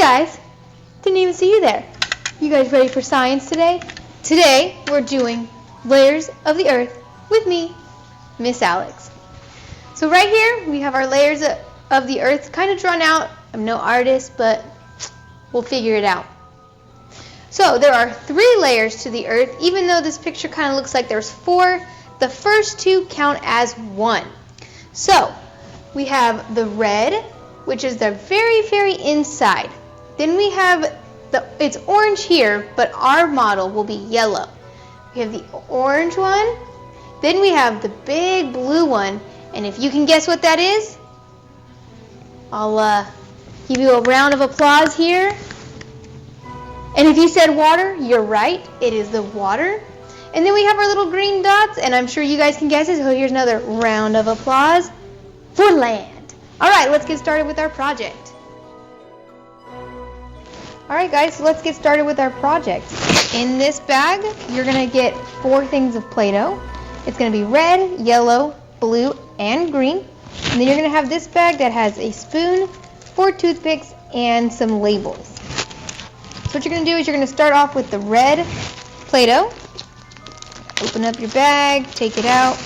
guys, didn't even see you there. You guys ready for science today? Today we're doing layers of the earth with me, Miss Alex. So right here we have our layers of the earth kind of drawn out. I'm no artist, but we'll figure it out. So there are 3 layers to the earth. Even though this picture kind of looks like there's 4, the first 2 count as 1. So we have the red, which is the very, very inside. Then we have it's orange here, but our model will be yellow. We have the orange one, then we have the big blue one, and if you can guess what that is, I'll give you a round of applause here. And if you said water, you're right, it is the water. And then we have our little green dots, and I'm sure you guys can guess it, so here's another round of applause for land. All right, let's get started with our project. All right, guys, so let's get started with our project. In this bag, you're gonna get 4 things of Play-Doh. It's gonna be red, yellow, blue, and green. And then you're gonna have this bag that has a spoon, 4 toothpicks, and some labels. So what you're gonna do is you're gonna start off with the red Play-Doh. Open up your bag, take it out.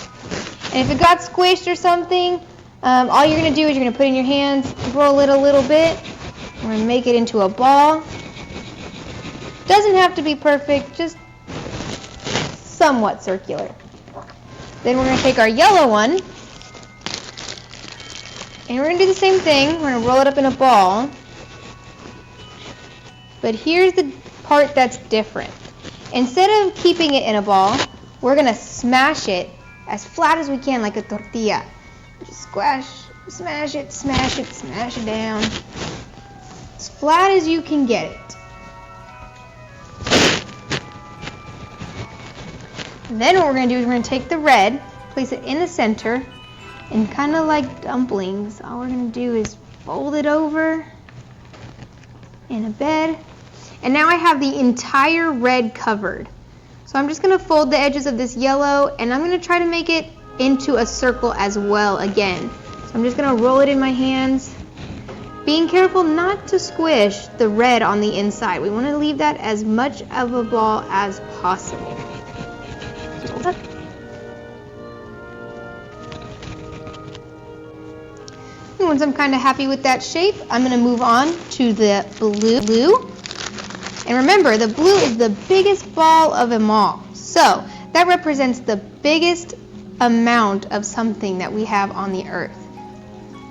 And if it got squished or something, all you're gonna do is you're gonna put it in your hands, roll it a little bit. We're going to make it into a ball. Doesn't have to be perfect, just somewhat circular. Then we're going to take our yellow one, and we're going to do the same thing. We're going to roll it up in a ball. But here's the part that's different. Instead of keeping it in a ball, we're going to smash it as flat as we can, like a tortilla. Just smash it down. As flat as you can get it. And then what we're going to do is we're going to take the red, place it in the center, and kind of like dumplings, all we're going to do is fold it over in a bed. And now I have the entire red covered. So I'm just going to fold the edges of this yellow, and I'm going to try to make it into a circle as well again. So I'm just going to roll it in my hands. Being careful not to squish the red on the inside. We want to leave that as much of a ball as possible. And once I'm kind of happy with that shape, I'm going to move on to the blue. And remember, the blue is the biggest ball of them all. So that represents the biggest amount of something that we have on the earth.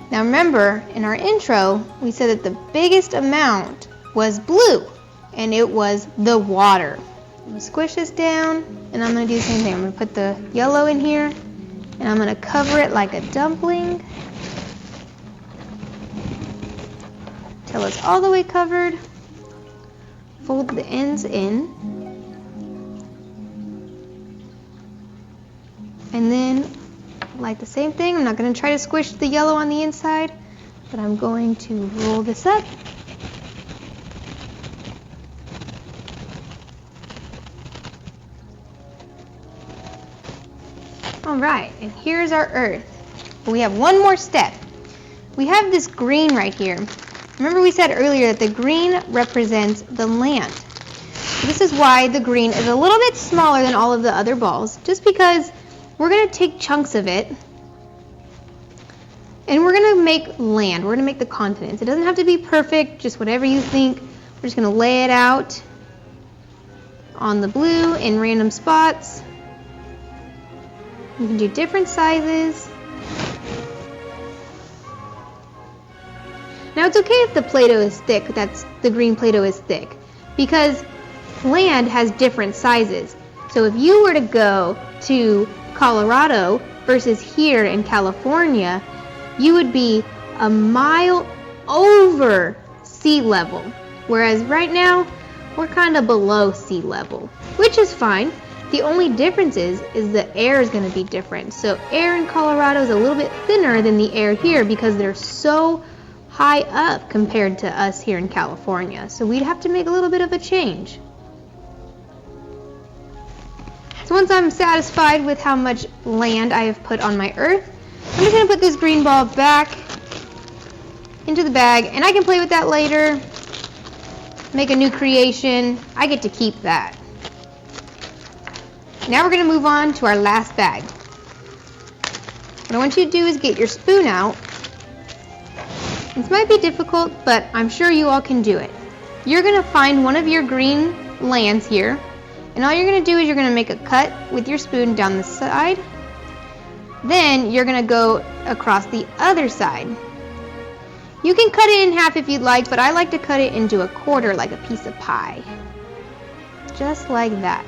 Now remember, in our intro, we said that the biggest amount was blue, and it was the water. I'm going to squish this down, and I'm going to do the same thing. I'm going to put the yellow in here, and I'm going to cover it like a dumpling till it's all the way covered. Fold the ends in, and then like the same thing, I'm not going to try to squish the yellow on the inside, but I'm going to roll this up. Alright, and here's our earth. But we have one more step. We have this green right here. Remember we said earlier that the green represents the land. This is why the green is a little bit smaller than all of the other balls, just because we're going to take chunks of it, and we're going to make land. We're going to make the continents. It doesn't have to be perfect, just whatever you think. We're just going to lay it out on the blue in random spots. You can do different sizes. Now it's okay if the Play-Doh is thick, the green Play-Doh is thick, because land has different sizes. So if you were to go to Colorado versus here in California, you would be a mile over sea level. Whereas right now, we're kind of below sea level, which is fine. The only difference is the air is going to be different. So air in Colorado is a little bit thinner than the air here because they're so high up compared to us here in California. So we'd have to make a little bit of a change. So once I'm satisfied with how much land I have put on my earth, I'm just going to put this green ball back into the bag, and I can play with that later. make a new creation. I get to keep that. Now we're going to move on to our last bag. What I want you to do is get your spoon out. This might be difficult, but I'm sure you all can do it. You're going to find one of your green lands here, and all you're going to do is you're going to make a cut with your spoon down the side. Then you're going to go across the other side. You can cut it in half if you'd like, but I like to cut it into a quarter like a piece of pie. Just like that.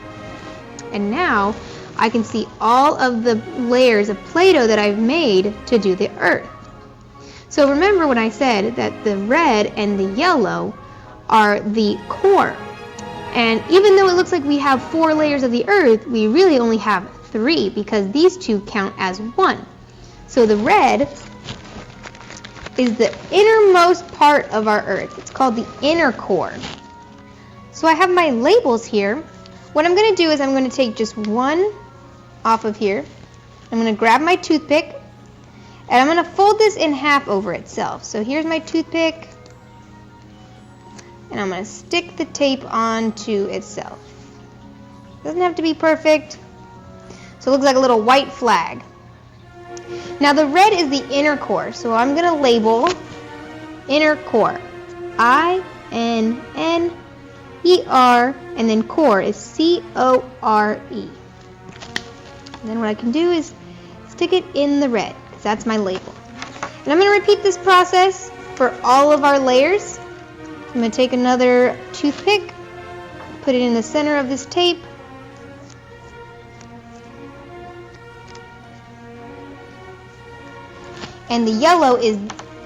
And now I can see all of the layers of Play-Doh that I've made to do the earth. So remember when I said that the red and the yellow are the core. And even though it looks like we have 4 layers of the earth, we really only have 3 because these two count as 1. So the red is the innermost part of our earth. It's called the inner core. So I have my labels here. What I'm going to do is I'm going to take just one off of here. I'm going to grab my toothpick and I'm going to fold this in half over itself. So here's my toothpick and I'm going to stick the tape onto itself. Doesn't have to be perfect. So it looks like a little white flag. Now the red is the inner core, so I'm going to label inner core. I-N-N-E-R, and then core is C-O-R-E. And then what I can do is stick it in the red, because that's my label. And I'm going to repeat this process for all of our layers. I'm going to take another toothpick, put it in the center of this tape, and the yellow is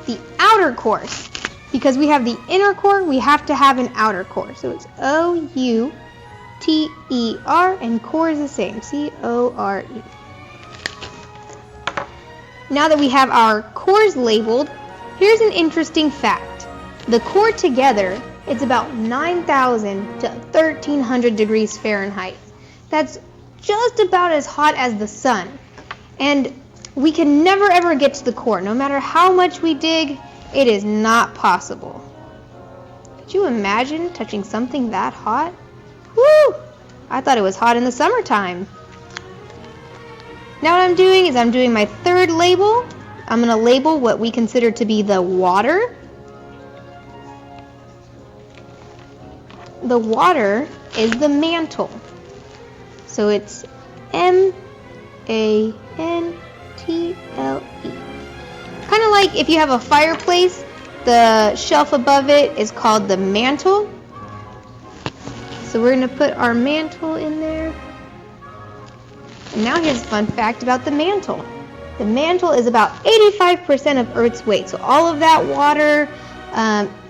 the outer core. Because we have the inner core, we have to have an outer core. So it's O-U-T-E-R, and core is the same, C-O-R-E. Now that we have our cores labeled, here's an interesting fact. The core together, it's about 9,000 to 1,300 degrees Fahrenheit. That's just about as hot as the sun. And we can never ever get to the core. No matter how much we dig, it is not possible. Could you imagine touching something that hot? Woo! I thought it was hot in the summertime. Now what I'm doing is I'm doing my third label. I'm going to label what we consider to be the water. The water is the mantle. So it's M-A-N-T-L-E. Kind of like if you have a fireplace, the shelf above it is called the mantle. So we're going to put our mantle in there. And now here's a fun fact about the mantle. The mantle is about 85% of Earth's weight. So all of that water,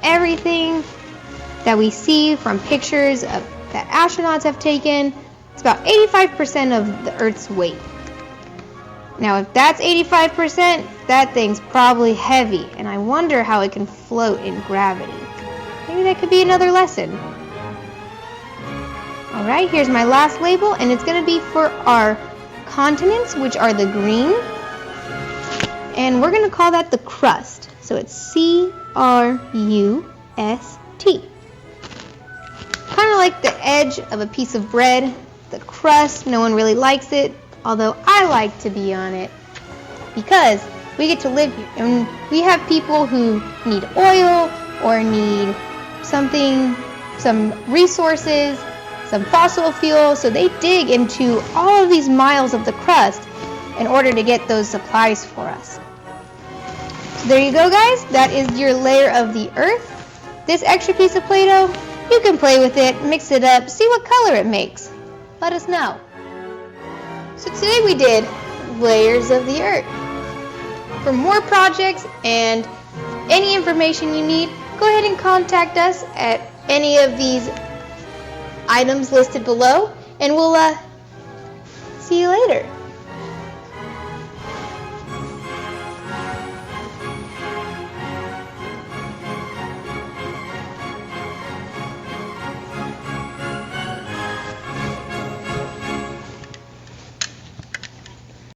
everything that we see from pictures that astronauts have taken, it's about 85% of the Earth's weight. Now if that's 85%, that thing's probably heavy, and I wonder how it can float in gravity. Maybe that could be another lesson. Alright, here's my last label, and it's going to be for our continents, which are the green. And we're going to call that the crust. So it's C-R-U-S-T. Kind of like the edge of a piece of bread. The crust, no one really likes it, although I like to be on it because we get to live here. And we have people who need oil or need something, some resources, some fossil fuel, so they dig into all of these miles of the crust in order to get those supplies for us. So there you go, guys. That is your layer of the earth. This extra piece of Play-Doh, you can play with it, mix it up, see what color it makes. Let us know. So today we did layers of the earth. For more projects and any information you need, go ahead and contact us at any of these items listed below, and we'll see you later.